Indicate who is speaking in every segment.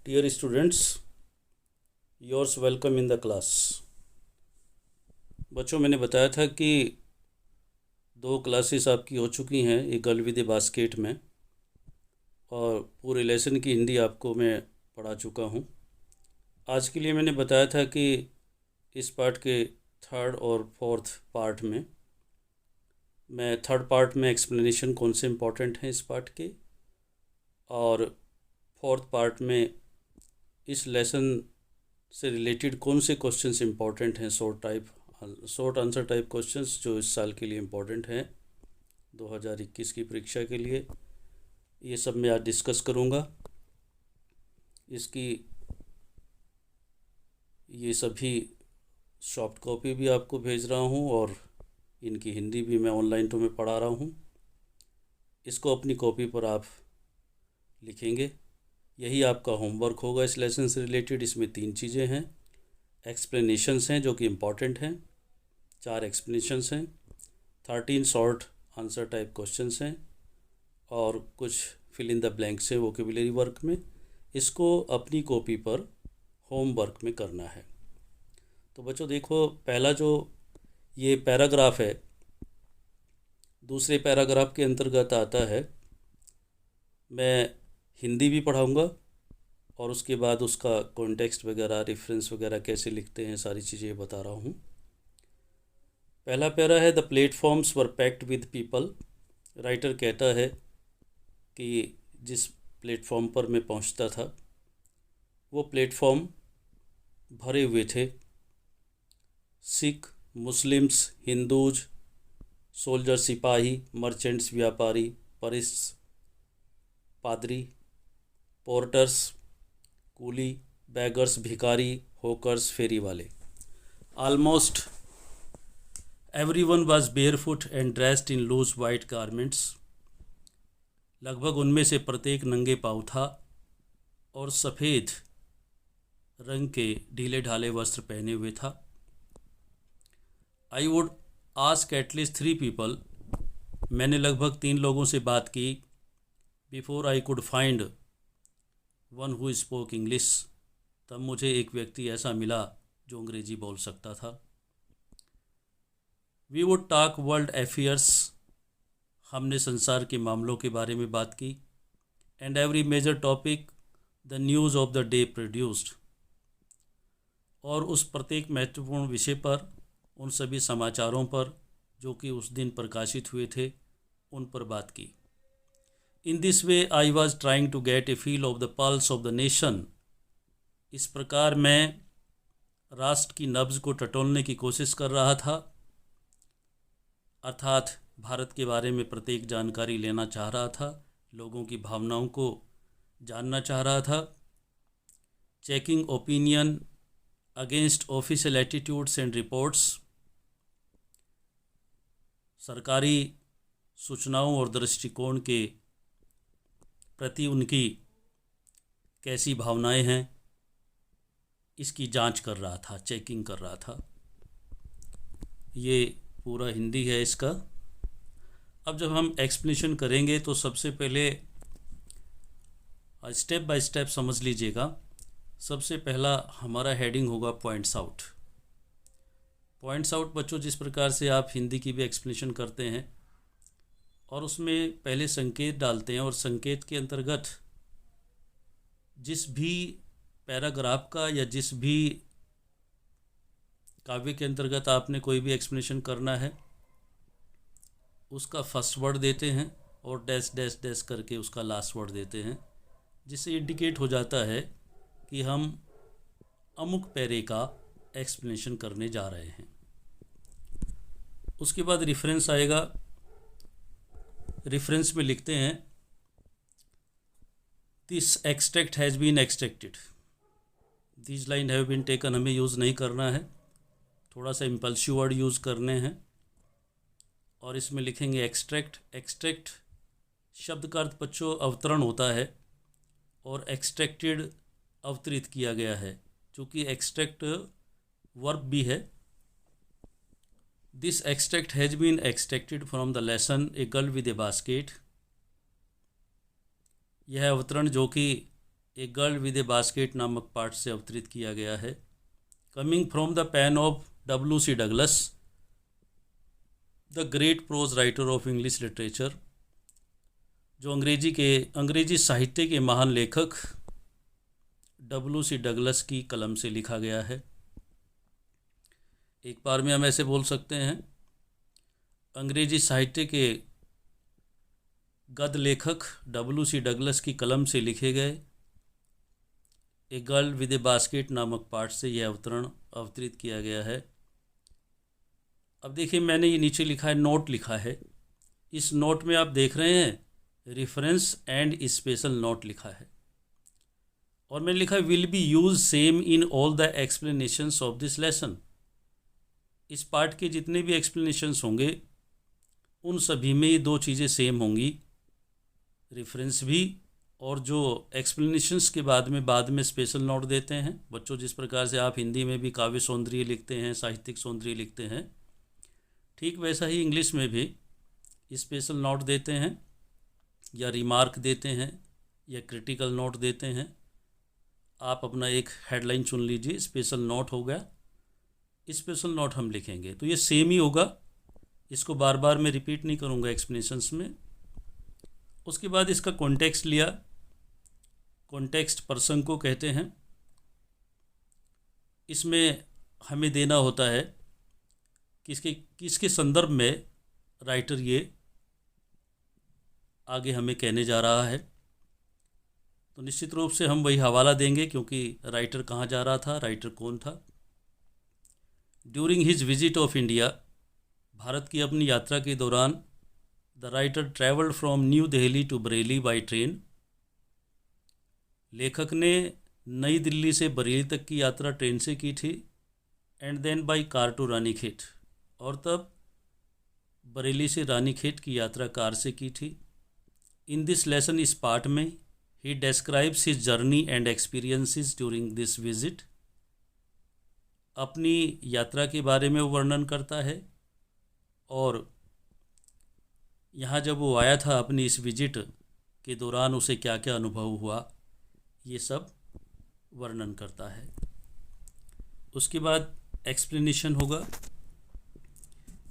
Speaker 1: Dear students, yours welcome in the class। बच्चों, मैंने बताया था कि 2 क्लासेस आपकी हो चुकी हैं एक गर्ल विद ए बास्केट में, और पूरे लेसन की हिंदी आपको मैं पढ़ा चुका हूँ। आज के लिए मैंने बताया था कि इस पार्ट के थर्ड और फोर्थ पार्ट में मैं थर्ड पार्ट में एक्सप्लेनेशन कौन से इम्पोर्टेंट हैं इस पार्ट के, और फोर्थ पार्ट में इस लेसन से रिलेटेड कौन से क्वेश्चंस इम्पोर्टेंट हैं, शॉर्ट आंसर टाइप क्वेश्चंस जो इस साल के लिए इम्पोर्टेंट हैं 2021 की परीक्षा के लिए। ये सब मैं आज डिस्कस करूँगा। इसकी ये सभी सॉफ्ट कॉपी भी आपको भेज रहा हूँ और इनकी हिंदी भी मैं ऑनलाइन तो मैं पढ़ा रहा हूँ। इसको अपनी कॉपी पर आप लिखेंगे। यही आपका होमवर्क होगा इस लेसन से रिलेटेड। इसमें 3 चीज़ें हैं। एक्सप्लेनेशंस हैं जो कि इम्पॉर्टेंट हैं, 4 एक्सप्लेनेशंस हैं, 13 शॉर्ट आंसर टाइप क्वेश्चंस हैं और कुछ फिल इन द ब्लैंक्स हैं वोकेबुलरी वर्क में। इसको अपनी कॉपी पर होमवर्क में करना है। तो बच्चों देखो, पहला जो ये पैराग्राफ है, दूसरे पैराग्राफ के अंतर्गत आता है। मैं हिंदी भी पढ़ाऊँगा और उसके बाद उसका कॉन्टेक्स्ट वगैरह, रेफरेंस वगैरह कैसे लिखते हैं, सारी चीज़ें बता रहा हूँ। पहला पैरा है, the platforms were packed with people. Writer कहता है कि जिस प्लेटफॉर्म पर मैं पहुँचता था वो प्लेटफॉर्म भरे हुए थे। सिख, मुस्लिम्स, हिंदूज, सोल्जर सिपाही, मर्चेंट्स व्यापारी, परिस्ट पादरी, पोर्टर्स कूली, बैगर्स भिखारी, होकर्स फेरी वाले। Almost everyone was barefoot and dressed in loose white garments. लगभग उनमें से प्रत्येक नंगे पाँव था और सफ़ेद रंग के ढीले ढाले वस्त्र पहने हुए था। I would ask at least 3 people. मैंने लगभग 3 लोगों से बात की। Before I could find one who spoke English. तब मुझे एक व्यक्ति ऐसा मिला जो अंग्रेजी बोल सकता था। We would talk world affairs. हमने संसार के मामलों के बारे में बात की। And every major topic the news of the day produced. और उस प्रत्येक महत्वपूर्ण विषय पर, उन सभी समाचारों पर जो कि उस दिन प्रकाशित हुए थे, उन पर बात की। In this way I was trying to get a feel of the pulse of the nation. इस प्रकार मैं राष्ट्र की नब्ज़ को टटोलने की कोशिश कर रहा था, अर्थात भारत के बारे में प्रत्येक जानकारी लेना चाह रहा था, लोगों की भावनाओं को जानना चाह रहा था। Checking opinion against official attitudes and reports. सरकारी सूचनाओं और दृष्टिकोण के प्रति उनकी कैसी भावनाएं हैं, इसकी जांच कर रहा था, चेकिंग कर रहा था। ये पूरा हिंदी है इसका। अब जब हम एक्सप्लेनेशन करेंगे तो सबसे पहले स्टेप बाय स्टेप समझ लीजिएगा। सबसे पहला हमारा हेडिंग होगा पॉइंट्स आउट। पॉइंट्स आउट बच्चों, जिस प्रकार से आप हिंदी की भी एक्सप्लेनेशन करते हैं और उसमें पहले संकेत डालते हैं, और संकेत के अंतर्गत जिस भी पैराग्राफ का या जिस भी काव्य के अंतर्गत आपने कोई भी एक्सप्लेनेशन करना है, उसका फर्स्ट वर्ड देते हैं और डैश डैश डैश करके उसका लास्ट वर्ड देते हैं, जिससे इंडिकेट हो जाता है कि हम अमुक पैरे का एक्सप्लेनेशन करने जा रहे हैं। उसके बाद रेफरेंस आएगा। रेफरेंस में लिखते हैं this extract has been extracted. This line have been taken हमें यूज़ नहीं करना है, थोड़ा सा इम्पल्सिव वर्ड यूज़ करने हैं। और इसमें लिखेंगे एक्सट्रैक्ट। एक्सट्रैक्ट शब्द का अर्थ बच्चों अवतरण होता है, और एक्सट्रैक्टेड अवतरित किया गया है, चूँकि एक्सट्रैक्ट वर्ब भी है। This extract has been extracted from the lesson a girl with a basket. यह अवतरण जो कि a girl with a basket नामक पाठ से अवतरित किया गया है। Coming from the pen of W.C. Douglas, the great prose writer of English literature, जो अंग्रेजी साहित्य के महान लेखक W.C. डगलस की कलम से लिखा गया है। एक बार में हम ऐसे बोल सकते हैं, अंग्रेजी साहित्य के गद्य लेखक W.C. डगलस की कलम से लिखे गए ए गर्ल विद ए बास्केट नामक पाठ से यह अवतरित किया गया है। अब देखिए, मैंने ये नीचे लिखा है, नोट लिखा है। इस नोट में आप देख रहे हैं रेफरेंस एंड स्पेशल नोट लिखा है, और मैंने लिखा will be use same in all the explanations of this lesson. इस पार्ट के जितने भी एक्सप्लेनेशंस होंगे उन सभी में ये दो चीज़ें सेम होंगी, रेफरेंस भी और जो एक्सप्लेनेशंस के बाद में स्पेशल नोट देते हैं। बच्चों, जिस प्रकार से आप हिंदी में भी काव्य सौंदर्य लिखते हैं, साहित्यिक सौंदर्य लिखते हैं, ठीक वैसा ही इंग्लिश में भी स्पेशल नोट देते हैं या रिमार्क देते हैं या क्रिटिकल नोट देते हैं। आप अपना एक हेडलाइन चुन लीजिए, स्पेशल नोट हो गया, स्पेशल नोट हम लिखेंगे तो ये सेम ही होगा। इसको बार बार मैं रिपीट नहीं करूँगा एक्सप्लेनेशंस में। उसके बाद इसका कॉन्टेक्स्ट लिया। कॉन्टेक्स्ट प्रसंग को कहते हैं। इसमें हमें देना होता है किसके संदर्भ में राइटर ये आगे हमें कहने जा रहा है। तो निश्चित रूप से हम वही हवाला देंगे, क्योंकि राइटर कहाँ जा रहा था, राइटर कौन था। During his visit of India, भारत की अपनी यात्रा के दौरान, the writer travelled from new Delhi to Bareilly by train. लेखक ने नई दिल्ली से बरेली तक की यात्रा ट्रेन से की थी। And then by car to Ranikhet, और तब बरेली से रानीखेत की यात्रा कार से की थी। इन दिस लेसन, इस पार्ट में, he describes his journey and experiences during this visit. अपनी यात्रा के बारे में वर्णन करता है, और यहाँ जब वो आया था अपनी इस विजिट के दौरान उसे क्या क्या अनुभव हुआ, ये सब वर्णन करता है। उसके बाद एक्सप्लेनेशन होगा।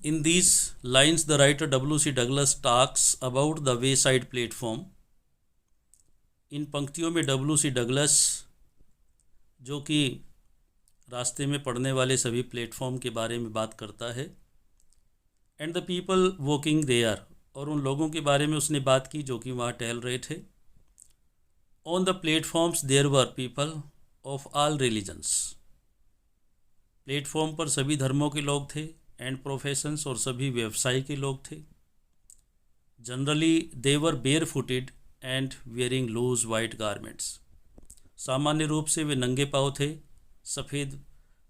Speaker 1: In these lines the writer W.C. Douglas talks about the wayside platform. इन पंक्तियों में W.C. डगलस, जो कि रास्ते में पड़ने वाले सभी प्लेटफॉर्म के बारे में बात करता है, and the people walking there, और उन लोगों के बारे में उसने बात की जो कि वहाँ टहल रहे थे। On the platforms there were people of all religions. Platform पर सभी धर्मों के लोग थे, एंड प्रोफेशंस, और सभी व्यवसाय के लोग थे। Generally they were barefooted and wearing loose white garments. सामान्य रूप से वे नंगे पाँव थे, सफ़ेद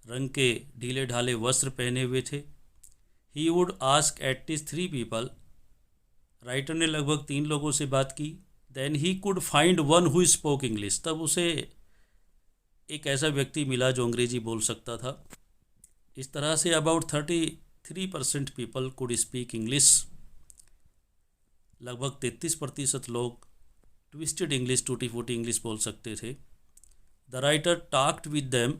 Speaker 1: रंग के ढीले ढाले वस्त्र पहने हुए थे। He would ask at least 3 people. Writer ने लगभग 3 लोगों से बात की। Then he could find one who spoke English. तब उसे एक ऐसा व्यक्ति मिला जो अंग्रेजी बोल सकता था। इस तरह say about 33% people could speak English. लगभग 33% लोग ट्विस्टेड इंग्लिश, टूटी फूटी इंग्लिश बोल सकते थे। The writer talked with them.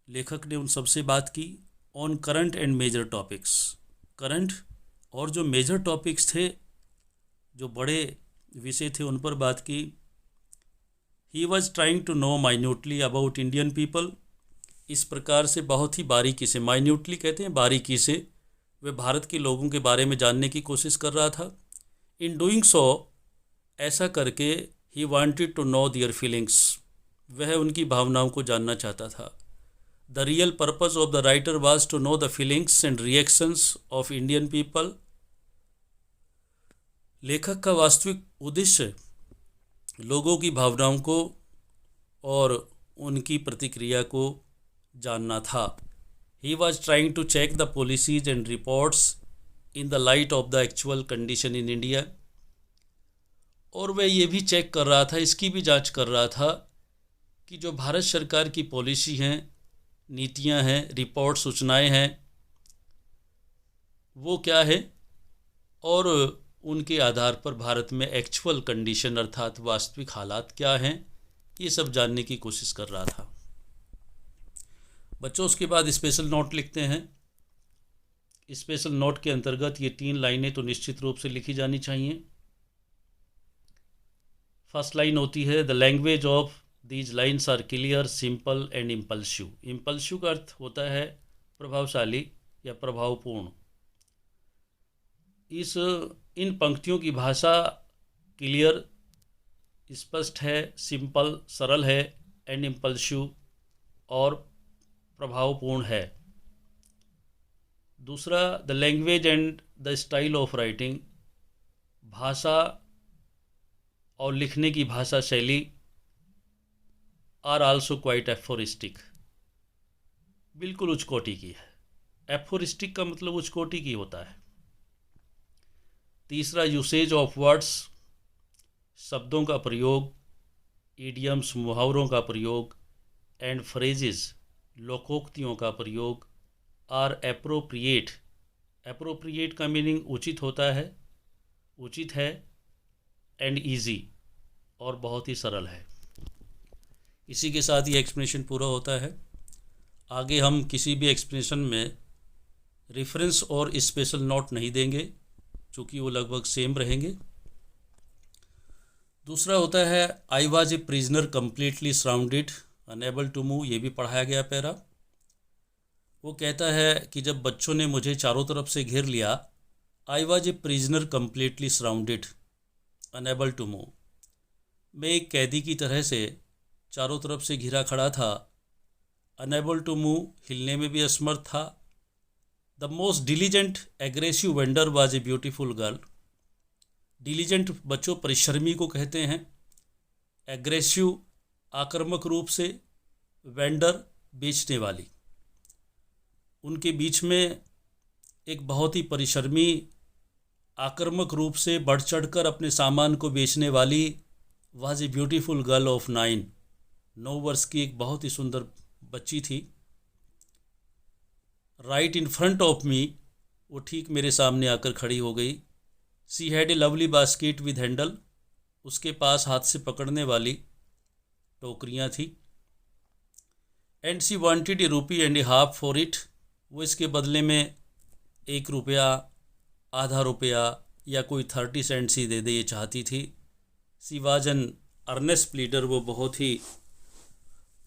Speaker 1: लेखक ने उन सबसे बात की। On current and major topics. Current और जो मेजर टॉपिक्स थे, जो बड़े विषय थे, उन पर बात की। He was trying to know minutely about Indian people. इस प्रकार से बहुत ही बारीकी से, माइन्यूटली कहते हैं बारीकी से, वे भारत के लोगों के बारे में जानने की कोशिश कर रहा था। इन डूइंग सो, ऐसा करके, he wanted to know their feelings. वह उनकी भावनाओं को जानना चाहता था। The real purpose of the writer was to know the feelings and reactions of Indian people. लेखक का वास्तविक उद्देश्य लोगों की भावनाओं को और उनकी प्रतिक्रिया को जानना था। He was trying to check the policies and reports in the light of the actual condition in India. और वह ये भी चेक कर रहा था, इसकी भी जांच कर रहा था कि जो भारत सरकार की पॉलिसी हैं, नीतियां हैं, रिपोर्ट, सूचनाएं हैं, वो क्या है, और उनके आधार पर भारत में एक्चुअल कंडीशन अर्थात वास्तविक हालात क्या हैं, ये सब जानने की कोशिश कर रहा था। बच्चों, उसके बाद स्पेशल नोट लिखते हैं। स्पेशल नोट के अंतर्गत ये 3 लाइनें तो निश्चित रूप से लिखी जानी चाहिए। फर्स्ट लाइन होती है, the language of these lines are clear, simple and impulsive. Impulsive का अर्थ होता है प्रभावशाली या प्रभावपूर्ण। इन पंक्तियों की भाषा क्लियर स्पष्ट है, सिंपल सरल है, एंड इम्पल्सिव और प्रभावपूर्ण है। दूसरा, the language and the style of writing, भाषा और लिखने की भाषा शैली आर आल्सो क्वाइट एफोरिस्टिक, बिल्कुल उच्च कोटि की है। एफोरिस्टिक का मतलब उच्च कोटि की होता है। तीसरा, यूसेज ऑफ वर्ड्स, शब्दों का प्रयोग, इडियम्स मुहावरों का प्रयोग, एंड फ्रेजेस लोकोक्तियों का प्रयोग आर एप्रोप्रिएट। एप्रोप्रिएट का मीनिंग उचित होता है, उचित है, एंड ईजी और बहुत ही सरल है। इसी के साथ ये एक्सप्लेनेशन पूरा होता है। आगे हम किसी भी एक्सप्लेनेशन में रेफरेंस और स्पेशल नोट नहीं देंगे, चूँकि वो लगभग सेम रहेंगे। दूसरा होता है, I was a prisoner completely surrounded unable to move. ये भी पढ़ाया गया पैरा। वो कहता है कि जब बच्चों ने मुझे चारों तरफ से घेर लिया, I was a prisoner completely surrounded unable to move, मैं एक कैदी की तरह से चारों तरफ से घिरा खड़ा था। अनएबल टू मूव, हिलने में भी असमर्थ था। The most diligent aggressive vendor was a beautiful girl. Diligent बच्चों परिश्रमी को कहते हैं, एग्रेसिव आक्रामक रूप से, वेंडर बेचने वाली। उनके बीच में एक बहुत ही परिश्रमी आक्रामक रूप से बढ़ चढ़कर अपने सामान को बेचने वाली was a beautiful girl of 9 वर्ष की एक बहुत ही सुंदर बच्ची थी। Right in front of me, वो ठीक मेरे सामने आकर खड़ी हो गई। She had a lovely basket with handle, उसके पास हाथ से पकड़ने वाली टोकरियाँ थी। And she wanted a rupee and a half for it, वो इसके बदले में 1 रुपया, आधा रुपया या कोई 30 सेंट्स ही दे दे ये चाहती थी। She was an earnest pleader, वो बहुत ही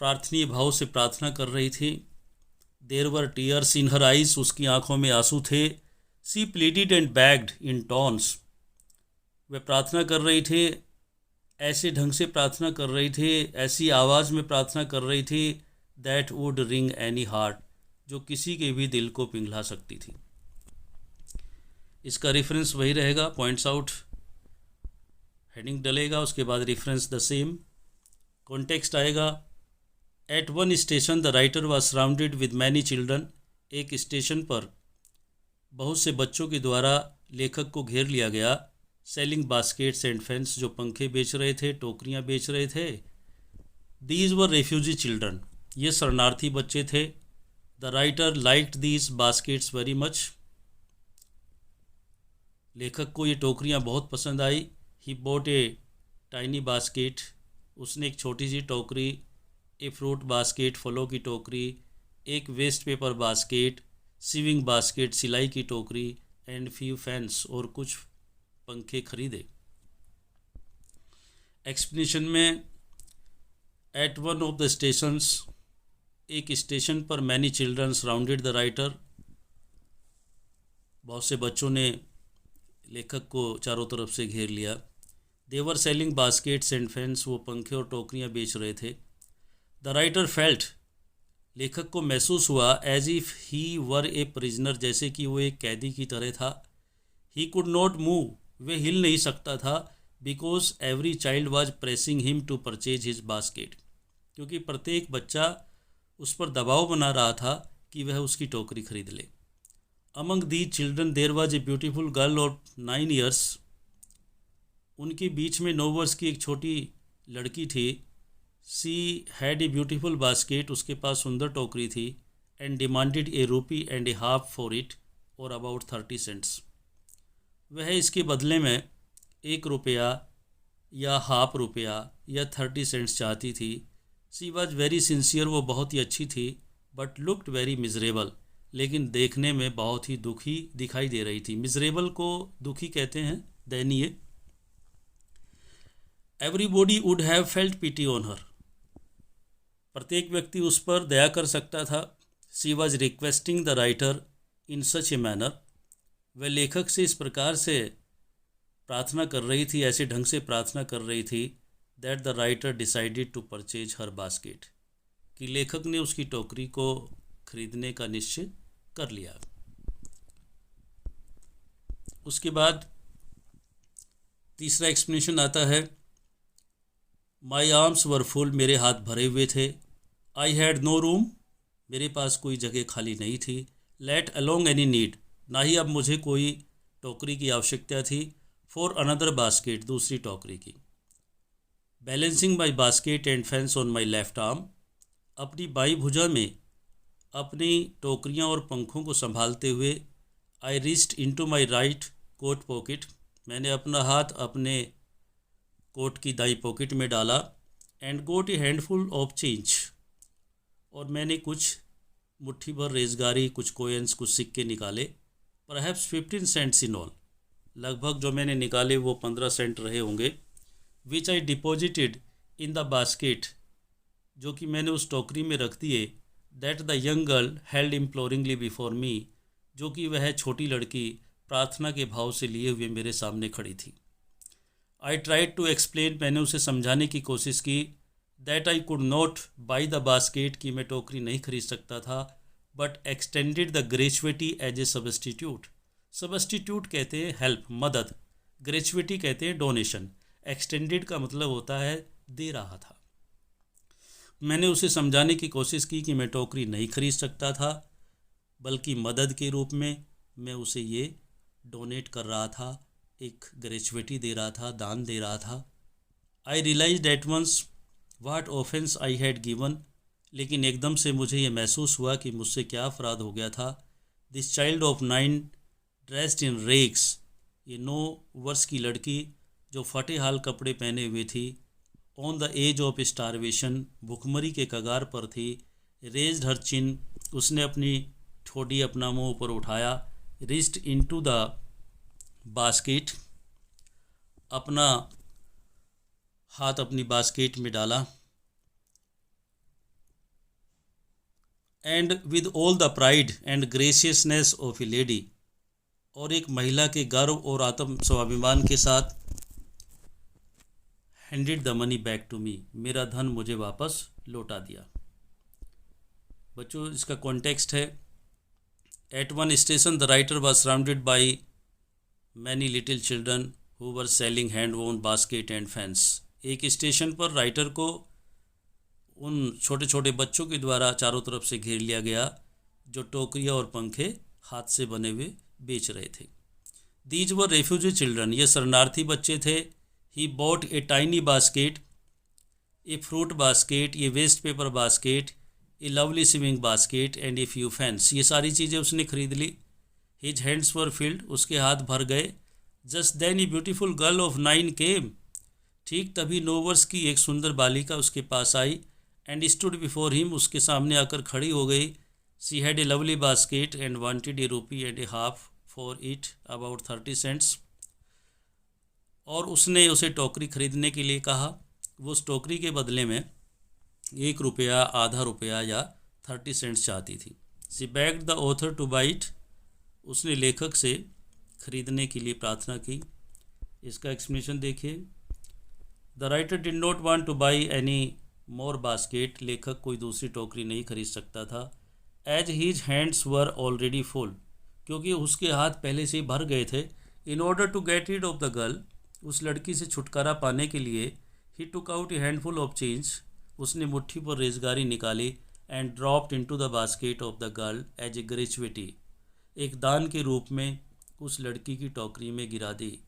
Speaker 1: प्रार्थनीय भाव से प्रार्थना कर रही थी। There were tears in her eyes, उसकी आंखों में आंसू थे। सी प्लीडिड एंड बैग्ड इन टॉन्स, वह प्रार्थना कर रही थी, ऐसे ढंग से प्रार्थना कर रही थी, ऐसी आवाज़ में प्रार्थना कर रही थी, that would ring any heart, जो किसी के भी दिल को पिघला सकती थी। इसका रेफरेंस वही रहेगा, पॉइंट्स आउट हेडिंग डलेगा, उसके बाद रेफरेंस द सेम। कॉन्टेक्स्ट आएगा, at one station the writer was surrounded with many children. एक स्टेशन पर बहुत से बच्चों के द्वारा लेखक को घेर लिया गया। सेलिंग बास्केट्स एंड फैंस, जो पंखे बेच रहे थे, टोकरियाँ बेच रहे थे। दीज वर रेफ्यूजी चिल्ड्रन, ये शरणार्थी बच्चे थे। The writer liked these baskets very much, लेखक को ये टोकरियाँ बहुत पसंद आई। He bought a tiny basket, उसने एक छोटी सी टोकरी। ए फ्रूट बास्केट, फलों की टोकरी। एक waste paper basket, sewing basket, सिलाई की टोकरी। एंड फ्यू फैंस, और कुछ पंखे खरीदे। एक्सप्लेनेशन में, at one of the stations, एक स्टेशन पर many children surrounded the writer, बहुत से बच्चों ने लेखक को चारों तरफ से घेर लिया। They were selling baskets and fans, वो पंखे और टोकरियाँ बेच रहे थे। द राइटर फेल्ट, लेखक को महसूस हुआ, as if he were a prisoner, जैसे कि वो एक कैदी की तरह था। ही कुड नॉट मूव, वे हिल नहीं सकता था। Because every child was pressing him to purchase his basket, क्योंकि प्रत्येक बच्चा उस पर दबाव बना रहा था कि वह उसकी टोकरी खरीद ले। Among the children there was a beautiful girl of 9 years, उनके बीच में 9 वर्ष की एक छोटी लड़की थी। सी हैड ए ब्यूटीफुल बास्केट, उसके पास सुंदर टोकरी थी। And demanded A rupee and a half for it, और अबाउट 30 cents। वह इसके बदले में 1 रुपया या हाफ रुपया या 30 सेंट्स चाहती थी। शी वॉज वेरी सिंसियर, वो बहुत ही अच्छी थी, बट लुक्ड वेरी मिजरेबल, लेकिन देखने में बहुत ही दुखी दिखाई दे रही थी। मिजरेबल को दुखी कहते हैं, दयनीय। Everybody would have felt pity on her, प्रत्येक व्यक्ति उस पर दया कर सकता था। She was requesting the writer in such a manner, वह लेखक से इस प्रकार से प्रार्थना कर रही थी, ऐसे ढंग से प्रार्थना कर रही थी, that the writer decided to purchase her basket, कि लेखक ने उसकी टोकरी को खरीदने का निश्चय कर लिया। उसके बाद तीसरा एक्सप्लेनेशन आता है, माई आर्म्स वर फुल, मेरे हाथ भरे हुए थे। आई हैड नो रूम, मेरे पास कोई जगह खाली नहीं थी। लेट अलोंग एनी नीड, ना ही अब मुझे कोई टोकरी की आवश्यकता थी। फॉर अनदर बास्केट, दूसरी टोकरी की। Balancing my basket and fans on my left arm, अपनी बाई भुजा में अपनी टोकरियाँ और पंखों को संभालते हुए, I wrist into my right coat pocket, मैंने अपना हाथ अपने कोट की दाई पॉकेट में डाला। And got a handful of change, और मैंने कुछ मुट्ठी भर रेजगारी, कुछ कोयंस, कुछ सिक्के निकाले। परहैप्स 15 सेंट्स इन ऑल, लगभग जो मैंने निकाले वो 15 सेंट रहे होंगे। Which I deposited in the basket, जो कि मैंने उस टोकरी में रख दिए। That the young girl held imploringly before me, जो कि वह छोटी लड़की प्रार्थना के भाव से लिए हुए मेरे सामने खड़ी थी। आई ट्राइड टू एक्सप्लेन, मैंने उसे समझाने की कोशिश की, that I could not buy the basket, कि मैं टोकरी नहीं खरीद सकता था, but extended the gratuity as a substitute. Substitute कहते हैं हेल्प, मदद, ग्रेचुइटी कहते हैं डोनेशन। एक्सटेंडेड का मतलब होता है दे रहा था। मैंने उसे समझाने की कोशिश की कि मैं टोकरी नहीं खरीद सकता था, बल्कि मदद के रूप में मैं उसे ये डोनेट कर रहा था, एक ग्रेचुइटी दे रहा था, दान दे रहा था। I realised at once what offence I had given, लेकिन एकदम से मुझे ये महसूस हुआ कि मुझसे क्या अपराध हो गया था। This child of 9 dressed in rags, ये 9 वर्ष की लड़की जो फटे हाल कपड़े पहने हुए थी, on the edge of starvation, भुखमरी के कगार पर थी। रेज्ड हर चिन, उसने अपनी ठोड़ी, अपना मुंह ऊपर उठाया। रिस्ट इनटू द बास्केट, अपना हाथ अपनी बास्केट में डाला। And with all the pride and graciousness of A lady, और एक महिला के गर्व और आत्म स्वाभिमान के साथ, handed the money back to me, मेरा धन मुझे वापस लौटा दिया। बच्चों, इसका कॉन्टेक्स्ट है, at one station the writer was surrounded by many little children who were selling hand woven baskets and fans. एक स्टेशन पर राइटर को उन छोटे छोटे बच्चों के द्वारा चारों तरफ से घेर लिया गया, जो टोकरियाँ और पंखे हाथ से बने हुए बेच रहे थे। दीज वर रेफ्यूजी चिल्ड्रन, ये शरणार्थी बच्चे थे। He bought a tiny basket, a fruit basket, a waste paper basket, a lovely swimming basket and a few fans, ये सारी चीज़ें उसने खरीद ली। हिज हैंड्स वर फिल्ड, उसके हाथ भर गए। Just then a beautiful girl of 9 came, ठीक तभी 9 वर्ष की एक सुंदर बालिका उसके पास आई। एंड स्टूड बिफोर हिम, उसके सामने आकर खड़ी हो गई। She had a lovely basket and wanted a rupee and a half for it, about 30 cents, और उसने उसे टोकरी खरीदने के लिए कहा। वो उस टोकरी के बदले में 1 रुपया, आधा रुपया या 30 सेंट्स चाहती थी। She begged the author to buy it, उसने लेखक से खरीदने के लिए प्रार्थना की। इसका एक्सप्लेनेशन देखिए, the writer did not want to buy any more basket, लेखक कोई दूसरी टोकरी नहीं खरीद सकता था। As his hands were already full, क्योंकि उसके हाथ पहले से ही भर गए थे। In order to get rid of the girl, उस लड़की से छुटकारा पाने के लिए, he took out a handful of change, उसने मुट्ठी पर रेजगारी निकाली। And dropped into the basket of the girl as a gratuity, एक दान के रूप में उस लड़की की टोकरी में गिरा दी।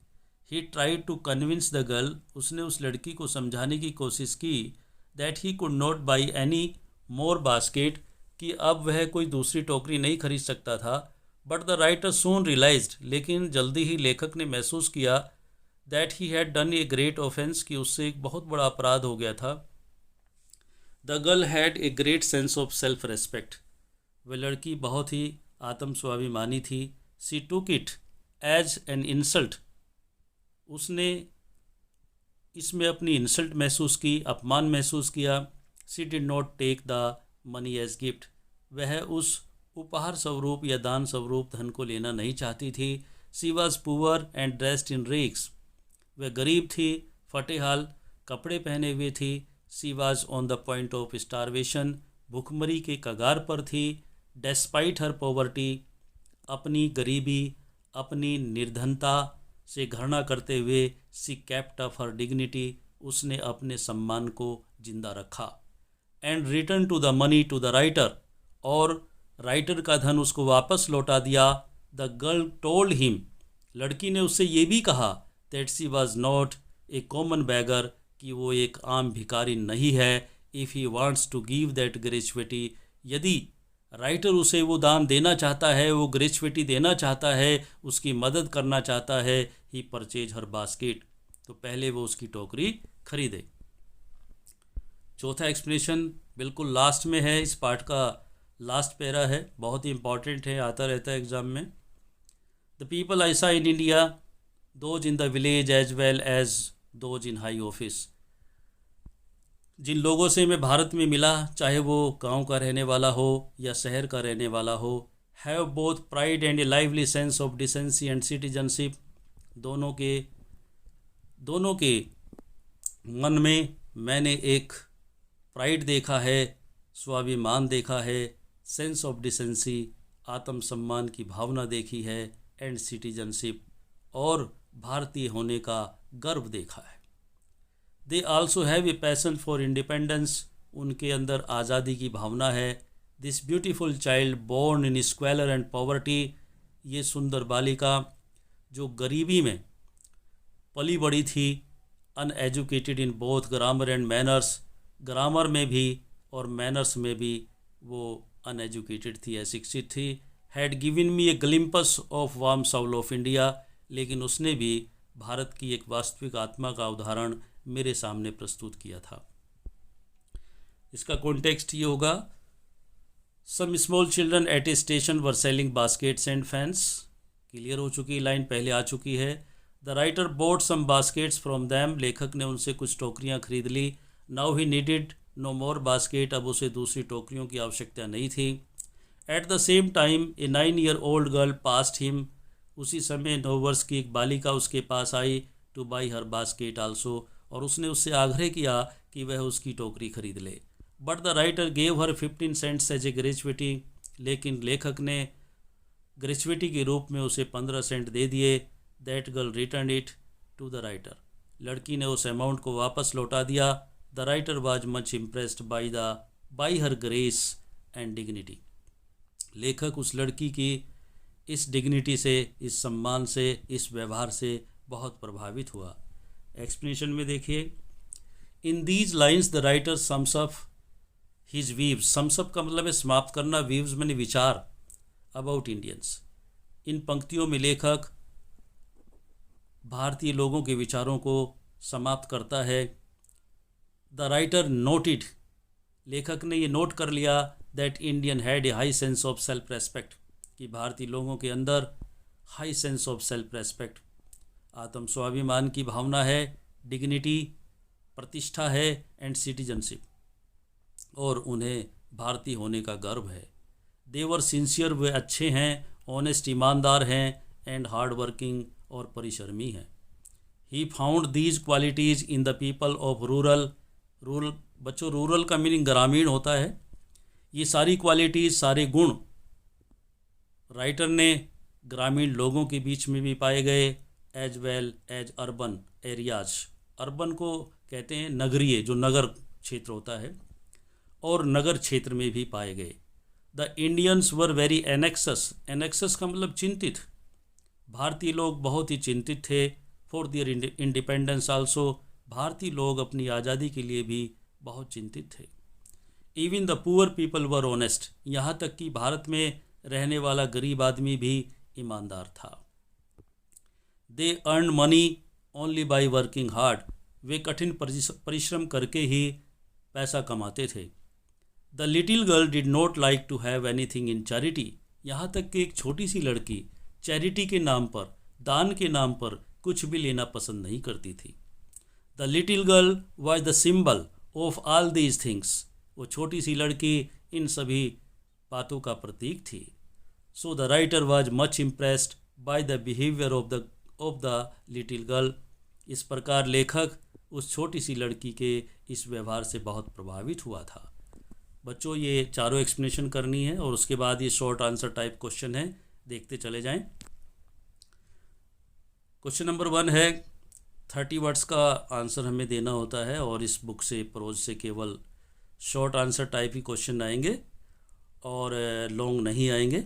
Speaker 1: He tried to convince the girl, उसने उस लड़की को समझाने की कोशिश की, that he could not buy any more basket, कि अब वह कोई दूसरी टोकरी नहीं खरीद सकता था, but the writer soon realised, लेकिन जल्दी ही लेखक ने महसूस किया that he had done a great offence, कि उससे एक बहुत बड़ा अपराध हो गया था. The girl had a great sense of self respect. वह लड़की बहुत ही आत्मस्वाभिमानी थी. She took it as an insult. उसने इसमें अपनी इंसल्ट महसूस की, अपमान महसूस किया. She did not take the money as gift. वह उस उपहार स्वरूप या दान स्वरूप धन को लेना नहीं चाहती थी. She was poor and dressed in rags. वह गरीब थी, फटे हाल कपड़े पहने हुए थी. She was on the point of starvation. भुखमरी के कगार पर थी. Despite her poverty. अपनी गरीबी, अपनी निर्धनता से घृणा करते हुए she kept up her dignity. उसने अपने सम्मान को जिंदा रखा. And return to the money to the writer. और राइटर का धन उसको वापस लौटा दिया. The girl told him. लड़की ने उससे ये भी कहा that she was not a common beggar, कि वो एक आम भिखारी नहीं है. If he wants to give that gratuity. यदि राइटर उसे वो दान देना चाहता है, वो ग्रेचुइटी देना चाहता है, उसकी मदद करना चाहता है, ही परचेज हर बास्केट. तो पहले वो उसकी टोकरी खरीदे. चौथा एक्सप्लेनेशन बिल्कुल लास्ट में है. इस पार्ट का लास्ट पैरा है, बहुत ही इंपॉर्टेंट है, आता रहता है एग्ज़ाम में. The people I saw in India, those in the village as well as those in high office. जिन लोगों से मैं भारत में मिला, चाहे वो गांव का रहने वाला हो या शहर का रहने वाला हो, have both pride and A lively sense of decency and citizenship. दोनों के मन में मैंने एक प्राइड देखा है, स्वाभिमान देखा है, सेंस ऑफ डिसेंसी आत्मसम्मान की भावना देखी है, एंड सिटीजनशिप और भारतीय होने का गर्व देखा है. They also have a passion for independence. उनके अंदर आज़ादी की भावना है. This beautiful child born in squalor and poverty. ये सुंदर बालिका जो गरीबी में पली बड़ी थी, uneducated in both grammar and manners. Grammar में भी और मैनर्स में भी वो अनएजुकेटेड थी, अशिक्षित थी. Had given me a glimpse of warm soul of India. लेकिन उसने भी भारत की एक वास्तविक आत्मा का उदाहरण मेरे सामने प्रस्तुत किया था. इसका कॉन्टेक्स्ट ये होगा. Some small children at a station were selling baskets and fans. Clear हो चुकी लाइन, पहले आ चुकी है. The writer bought some baskets from them. लेखक ने उनसे कुछ टोकरियां खरीद ली. Now he needed no more basket. अब उसे दूसरी टोकरियों की आवश्यकता नहीं थी. At the same time a 9 year old girl passed him. उसी समय 9 वर्ष की एक बालिका उसके पास आई. To buy her basket also. और उसने उससे आग्रह किया कि वह उसकी टोकरी खरीद ले. But the writer gave her 15 cents as a gratuity. लेकिन लेखक ने ग्रेचुइटी के रूप में उसे 15 सेंट दे दिए. That girl return it to the writer. लड़की ने उस अमाउंट को वापस लौटा दिया. The writer was much impressed by her grace and dignity. लेखक उस लड़की की इस डिग्निटी से, इस सम्मान से, इस व्यवहार से बहुत प्रभावित हुआ. एक्सप्लेनेशन में देखिए. इन these lines the writer sums up his weaves. Sums up का मतलब है समाप्त करना, वीव्स मैंने विचार अबाउट इंडियंस. इन पंक्तियों में लेखक भारतीय लोगों के विचारों को समाप्त करता है. The writer noted. लेखक ने ये नोट कर लिया that Indian had a high sense of self respect. कि भारतीय लोगों के अंदर high sense of self respect, आत्म स्वाभिमान की भावना है, डिग्निटी प्रतिष्ठा है, एंड सिटीजनशिप और उन्हें भारतीय होने का गर्व है. देवर सिंसियर, वे अच्छे हैं, ऑनेस्ट ईमानदार हैं, एंड हार्ड वर्किंग और परिश्रमी हैं. He found these qualities in the people of rural. बच्चों रूरल का मीनिंग ग्रामीण होता है. ये सारी क्वालिटीज़, सारे गुण राइटर ने ग्रामीण लोगों के बीच में भी पाए गए. As well as urban areas. Urban को कहते हैं नगरीय, जो नगर क्षेत्र होता है, और नगर क्षेत्र में भी पाए गए. The Indians were very anxious. Anxious का मतलब चिंतित. भारतीय लोग बहुत ही चिंतित थे. For their independence also. भारतीय लोग अपनी आज़ादी के लिए भी बहुत चिंतित थे. Even the poor people were honest. यहाँ तक कि भारत में रहने वाला गरीब आदमी भी ईमानदार था। They earn money only by working hard, वे कठिन परिश्रम करके ही पैसा कमाते थे। The little girl did not like to have anything in charity, यहाँ तक कि एक छोटी सी लड़की चैरिटी के नाम पर, दान के नाम पर कुछ भी लेना पसंद नहीं करती थी। The little girl was the symbol of all these things, वो छोटी सी लड़की इन सभी बातों का प्रतीक थी। So the writer was much impressed by the behaviour of the little girl, इस प्रकार लेखक उस छोटी सी लड़की के इस व्यवहार से बहुत प्रभावित हुआ था। बच्चों, ये चारों एक्सप्लेनेशन करनी है और उसके बाद ये शॉर्ट आंसर टाइप क्वेश्चन है, देखते चले जाएं। क्वेश्चन नंबर 1 है 30 वर्ड्स का आंसर हमें देना होता है और इस बुक से प्रोज से केवल शॉर्ट आंसर टाइप ही क्वेश्चन आएंगे और लॉन्ग नहीं आएंगे।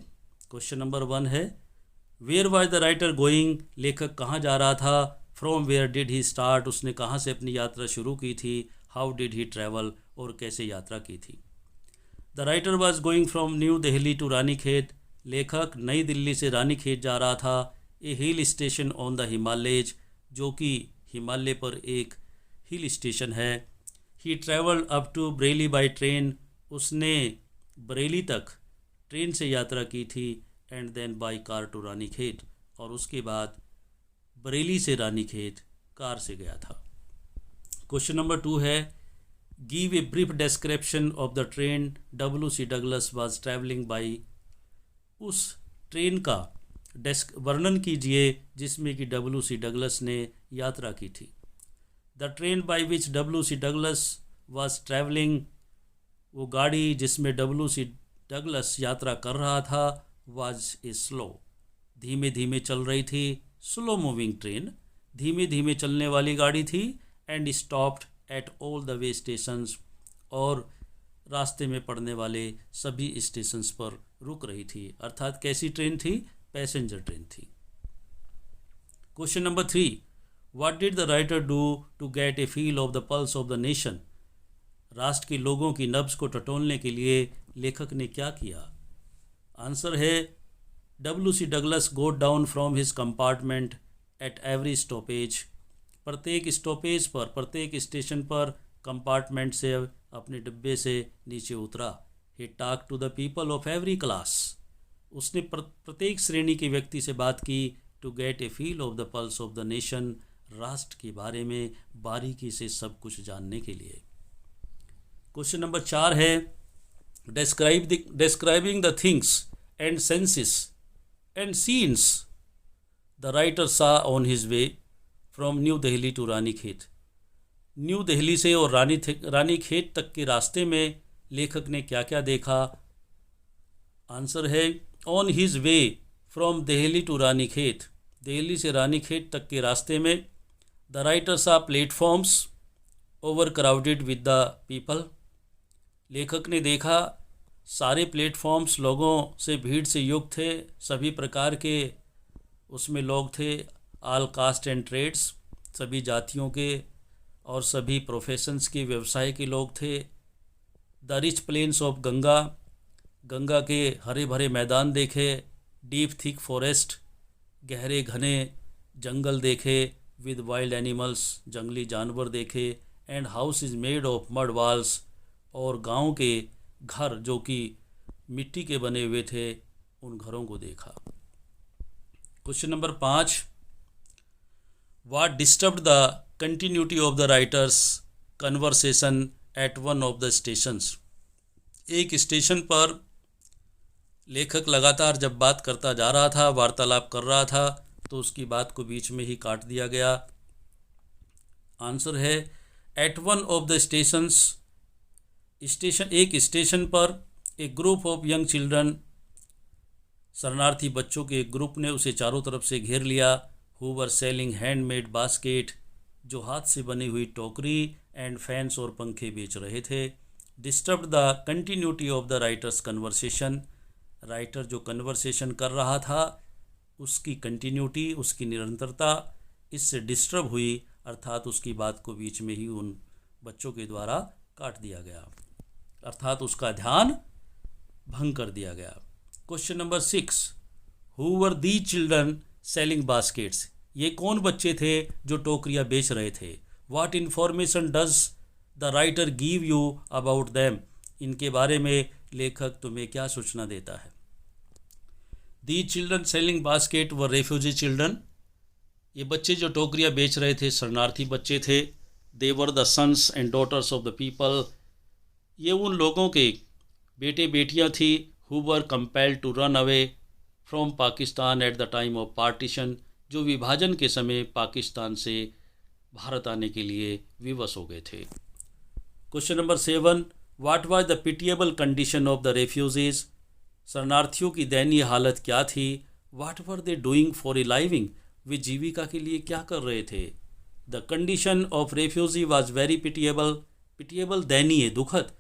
Speaker 1: क्वेश्चन नंबर 1 है where was the writer going, लेखक कहाँ जा रहा था। From where did he start, उसने कहाँ से अपनी यात्रा शुरू की थी। हाउ डिड ही ट्रैवल, और कैसे यात्रा की थी। The writer was going from new Delhi to Ranikhet, लेखक नई दिल्ली से रानीखेत जा रहा था। A hill station on the Himalayas, जो कि हिमालय पर एक हिल स्टेशन है। He travelled up to Bareilly by train, उसने बरेली तक ट्रेन से यात्रा की थी। And then by car to Ranikhet, और उसके बाद बरेली से रानीखेत कार से गया था। क्वेश्चन नंबर 2 है give a brief description of the train W.C. Douglas was travelling by, उस ट्रेन का वर्णन कीजिए जिसमें कि W.C. डगलस ने यात्रा की थी। The train by which W.C. Douglas was travelling, वो गाड़ी जिसमें W.C. डगलस यात्रा कर रहा था, वाज ए स्लो, धीमे धीमे चल रही थी। स्लो मूविंग ट्रेन, धीमे धीमे चलने वाली गाड़ी थी। And stopped at all the way stations, और रास्ते में पड़ने वाले सभी स्टेशंस पर रुक रही थी। अर्थात कैसी ट्रेन थी, पैसेंजर ट्रेन थी। Question number 3 what did the writer do to get a feel of the pulse of the nation, राष्ट्र के लोगों की नब्ज को टटोलने के लिए लेखक ने क्या किया। आंसर है W.C. Douglas got down from his compartment at every stoppage, प्रत्येक स्टॉपेज पर, प्रत्येक स्टेशन पर कंपार्टमेंट से, अपने डिब्बे से नीचे उतरा। He talk to the people of every class, उसने प्रत्येक श्रेणी के व्यक्ति से बात की। To get a feel of the pulse of the nation, राष्ट्र के बारे में बारीकी से सब कुछ जानने के लिए। क्वेश्चन नंबर 4 है describing the things and senses and scenes the writer saw on his way from new Delhi to Ranikhet, New Delhi से और रानीखेत तक के रास्ते में लेखक ने क्या क्या देखा। आंसर है on his way from Delhi to Ranikhet, Delhi से रानीखेत तक के रास्ते में। The writer saw platforms overcrowded with the people, लेखक ने देखा सारे प्लेटफॉर्म्स लोगों से, भीड़ से युक्त थे, सभी प्रकार के उसमें लोग थे। ऑल कास्ट एंड ट्रेड्स, सभी जातियों के और सभी प्रोफेशंस के, व्यवसाय के लोग थे। The rich plains of Ganga, Ganga के हरे भरे मैदान देखे। डीप थिक फॉरेस्ट, गहरे घने जंगल देखे। विद वाइल्ड एनिमल्स, जंगली जानवर देखे। And house is made of mud walls, और गांव के घर जो कि मिट्टी के बने हुए थे, उन घरों को देखा। Question number 5 what disturbed the continuity of the writer's conversation at one of the stations, एक स्टेशन पर लेखक लगातार जब बात करता जा रहा था, वार्तालाप कर रहा था, तो उसकी बात को बीच में ही काट दिया गया। आंसर है at one of the stations, एक स्टेशन पर एक ग्रुप ऑफ यंग चिल्ड्रन, शरणार्थी बच्चों के एक ग्रुप ने उसे चारों तरफ से घेर लिया। Who were selling handmade basket, जो हाथ से बनी हुई टोकरी एंड फैंस और पंखे बेच रहे थे। Disturb the continuity of the writer's conversation, writer जो कन्वर्सेशन कर रहा था उसकी कंटिन्यूटी, उसकी निरंतरता इससे डिस्टर्ब हुई, अर्थात उसकी बात को बीच में ही उन बच्चों के द्वारा काट दिया गया, अर्थात उसका ध्यान भंग कर दिया गया। Question number 6, who were the children selling baskets, ये कौन बच्चे थे जो टोकरियाँ बेच रहे थे। What information does the writer give you about them, इनके बारे में लेखक तुम्हें क्या सूचना देता है। The children selling basket were refugee children, ये बच्चे जो टोकरियाँ बेच रहे थे शरणार्थी बच्चे थे। They were the sons and daughters of the people, ये उन लोगों के बेटे बेटियां थी। Who were compelled to run away from Pakistan at the time of partition, जो विभाजन के समय पाकिस्तान से भारत आने के लिए विवश हो गए थे। Question number 7, what was the pitiable condition of the refugees, शरणार्थियों की दयनीय हालत क्या थी। What were they doing for a living, वे जीविका के लिए क्या कर रहे थे। The condition of refugee was very pitiable, pitiable दयनीय दुखद,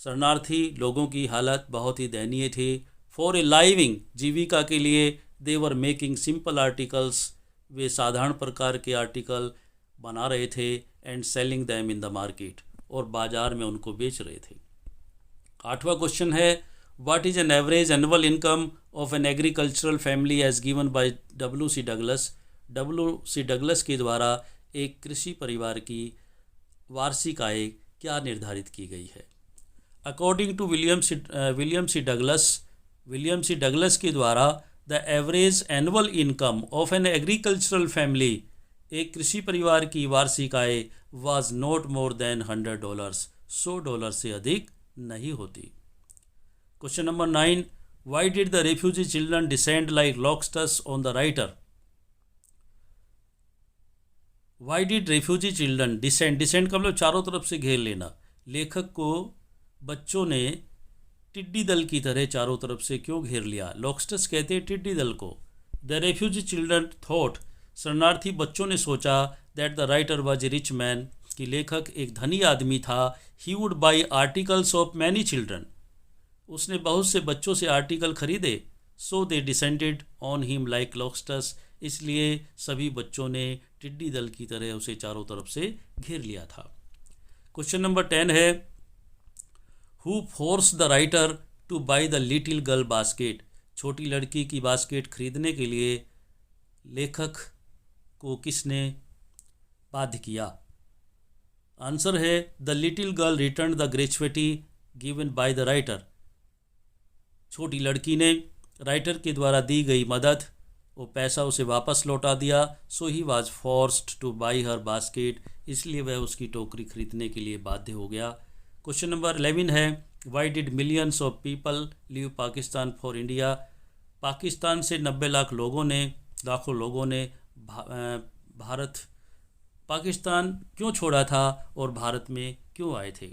Speaker 1: शरणार्थी लोगों की हालत बहुत ही दयनीय थी। फॉर ए लाइविंग, जीविका के लिए। They were making simple articles, वे साधारण प्रकार के आर्टिकल बना रहे थे। And selling them in the market, और बाजार में उनको बेच रहे थे। 8वां क्वेश्चन है, what is an average annual income of an agricultural family as given by W.C. Douglas, W.C. Douglas के द्वारा एक कृषि परिवार की वार्षिक आय क्या निर्धारित की गई है। According to William C Douglas के द्वारा the average annual income of an agricultural family, एक कृषि परिवार की वार्षिक आय वाज नॉट मोर देन $100, $100 से अधिक नहीं होती। Question number 9, why did the refugee children descend like lobsters on the writer. Why did refugee children descend का मतलब चारों तरफ से घेर लेना। लेखक को बच्चों ने टिड्डी दल की तरह चारों तरफ से क्यों घेर लिया। लॉबस्टर्स कहते हैं टिड्डी दल को। द रेफ्यूजी चिल्ड्रन थॉट, शरणार्थी बच्चों ने सोचा, that the writer was a rich man, कि लेखक एक धनी आदमी था। He would buy articles of many children, उसने बहुत से बच्चों से आर्टिकल खरीदे। So they descended on him like lobsters, इसलिए सभी बच्चों ने टिड्डी दल की तरह उसे चारों तरफ से घेर लिया था। क्वेश्चन नंबर 10 है, who force the writer two by the little girl basket, छोटी लड़की की बास्केट खरीदने के लिए लेखक को किसने बाध्य किया। आंसर है, the little girl return the gratuity given by the writer, छोटी लड़की ने राइटर के द्वारा दी गई मदद, वो पैसा उसे वापस लौटा दिया। So he was forced to buy her basket, इसलिए वह उसकी टोकरी खरीदने के लिए बाध्य हो गया। क्वेश्चन नंबर 11 है, why did millions of people leave Pakistan for India, Pakistan से 90 लाख लोगों ने, लाखों लोगों ने भारत पाकिस्तान क्यों छोड़ा था और भारत में क्यों आए थे।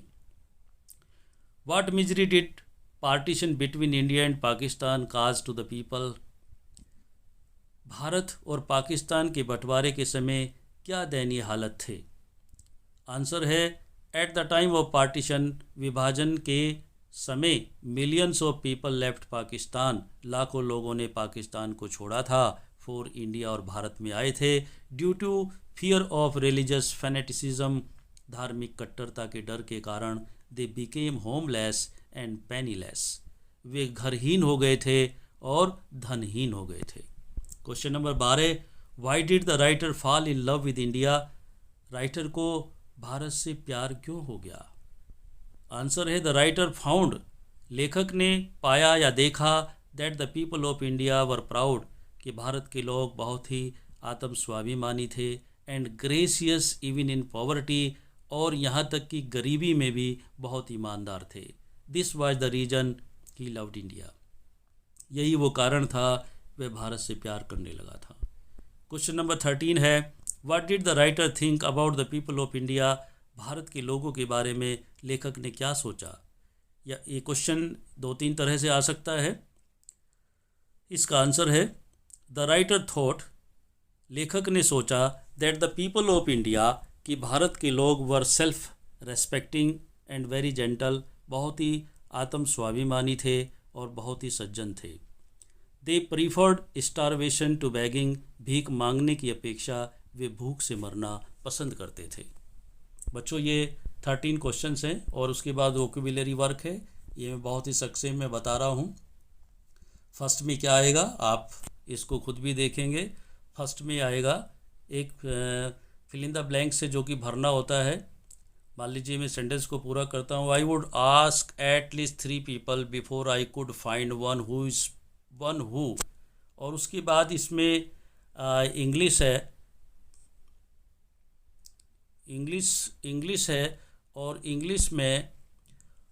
Speaker 1: What misery did partition between India and Pakistan cause to the people, Bharat और पाकिस्तान के बंटवारे के समय क्या दयनीय हालत थे। आंसर है, eight the time of partition, विभाजन के समय millions of people left Pakistan, लाखों लोगों ने पाकिस्तान को छोड़ा था। फॉर इंडिया, और भारत में आए थे। Due to fear of religious fanaticism, धार्मिक कट्टरता के डर के कारण। They became homeless and penniless, वे घरहीन हो गए थे और धनहीन हो गए थे। Question number 12, why did the writer fall in love with India, राइटर को भारत से प्यार क्यों हो गया। आंसर है, द राइटर फाउंड, लेखक ने पाया या देखा, that the people of India were proud, कि भारत के लोग बहुत ही आत्मस्वाभिमानी थे। And gracious even in poverty, और यहाँ तक कि गरीबी में भी बहुत ईमानदार थे। This was the reason he loved India, यही वो कारण था वह भारत से प्यार करने लगा था। क्वेश्चन नंबर 13 है, what did the writer think about the people of India, Bharat के लोगों के बारे में लेखक ने क्या सोचा। या ये क्वेश्चन 2-3 तरह से आ सकता है। इसका आंसर है, द राइटर थॉट, लेखक ने सोचा, that the people of India, कि भारत के लोग were self respecting and very gentle, बहुत ही आत्मस्वाभिमानी थे और बहुत ही सज्जन थे। They preferred starvation to begging, भीख मांगने की अपेक्षा वे भूख से मरना पसंद करते थे। बच्चों, ये 13 क्वेश्चंस हैं और उसके बाद वोकेबुलरी वर्क है। ये मैं बहुत ही संक्षेप में बता रहा हूँ। फर्स्ट में क्या आएगा आप इसको खुद भी देखेंगे। फर्स्ट में आएगा एक फिल इन द ब्लैंक से जो कि भरना होता है। मान लीजिए मैं सेंटेंस को पूरा करता हूँ। I would ask at least 3 people before I could find one who. और उसके बाद इसमें इंग्लिश है, इंग्लिश है और इंग्लिश में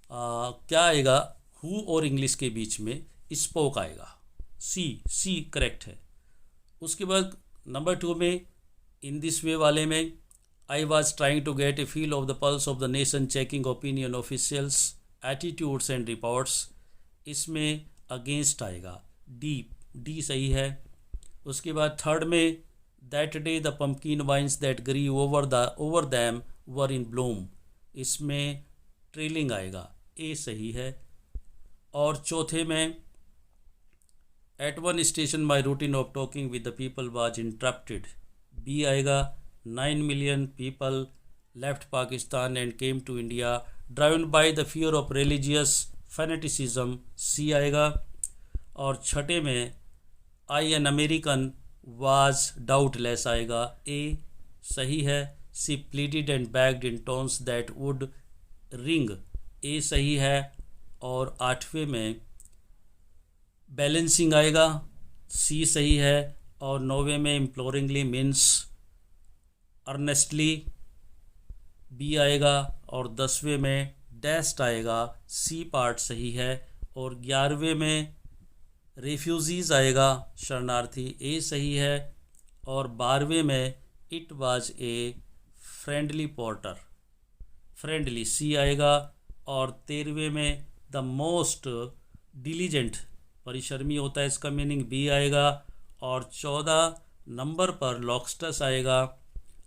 Speaker 1: क्या आएगा, हु और इंग्लिश के बीच में स्पोक आएगा, सी करेक्ट है। उसके बाद नंबर 2 में इन दिस वे वाले में I was trying to get a feel of the pulse of the nation checking opinion officials attitudes and reports, इसमें अगेंस्ट आएगा, डी सही है। उसके बाद थर्ड में that day the pumpkin vines that grew over them were in bloom, इसमें trailing आएगा, A सही है। और चौथे में at one station my routine of talking with the people was interrupted, B आएगा। 9 million people left Pakistan and came to India driven by the fear of religious fanaticism, C आएगा। और छठे में I an American was doubtless आएगा, A सही है। She pleaded and begged in tones that would ring, A सही है। और आठवें में बैलेंसिंग आएगा, सी सही है। और नौवें में इम्प्लोरिंगली मीन्स अर्नेस्टली, बी आएगा। और 10वें में डेस्ट आएगा, सी पार्ट सही है। और 11वें में रेफ्यूजीज आएगा, शरणार्थी, ए सही है। और 12वें में it was a friendly porter, friendly, C आएगा। और 13वें में द मोस्ट डिलीजेंट, परिश्रमी होता है, इसका मीनिंग बी आएगा। और 14 नंबर पर लॉक्स्टस आएगा।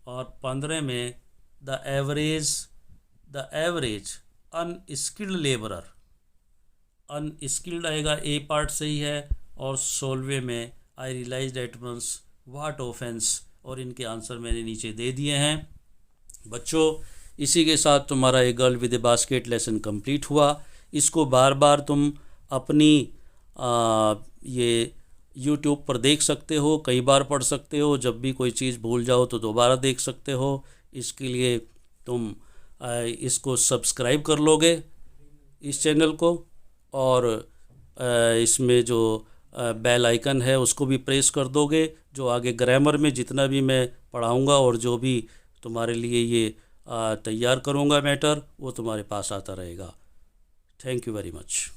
Speaker 1: और 15 में the average unskilled labourer, unskilled आएगा, ए पार्ट सही है। और 16वें में I realised at once what offence, और इनके आंसर मैंने नीचे दे दिए हैं। बच्चों, इसी के साथ तुम्हारा एक girl with a basket lesson complete हुआ। इसको बार बार तुम अपनी ये YouTube पर देख सकते हो, कई बार पढ़ सकते हो, जब भी कोई चीज़ भूल जाओ तो दोबारा देख सकते हो। इसके लिए तुम इसको सब्सक्राइब कर लोगे इस चैनल को, और इसमें जो बेल आइकन है उसको भी प्रेस कर दोगे, जो आगे ग्रामर में जितना भी मैं पढ़ाऊँगा और जो भी तुम्हारे लिए ये तैयार करूँगा मैटर, वो तुम्हारे पास आता रहेगा। Thank you very much.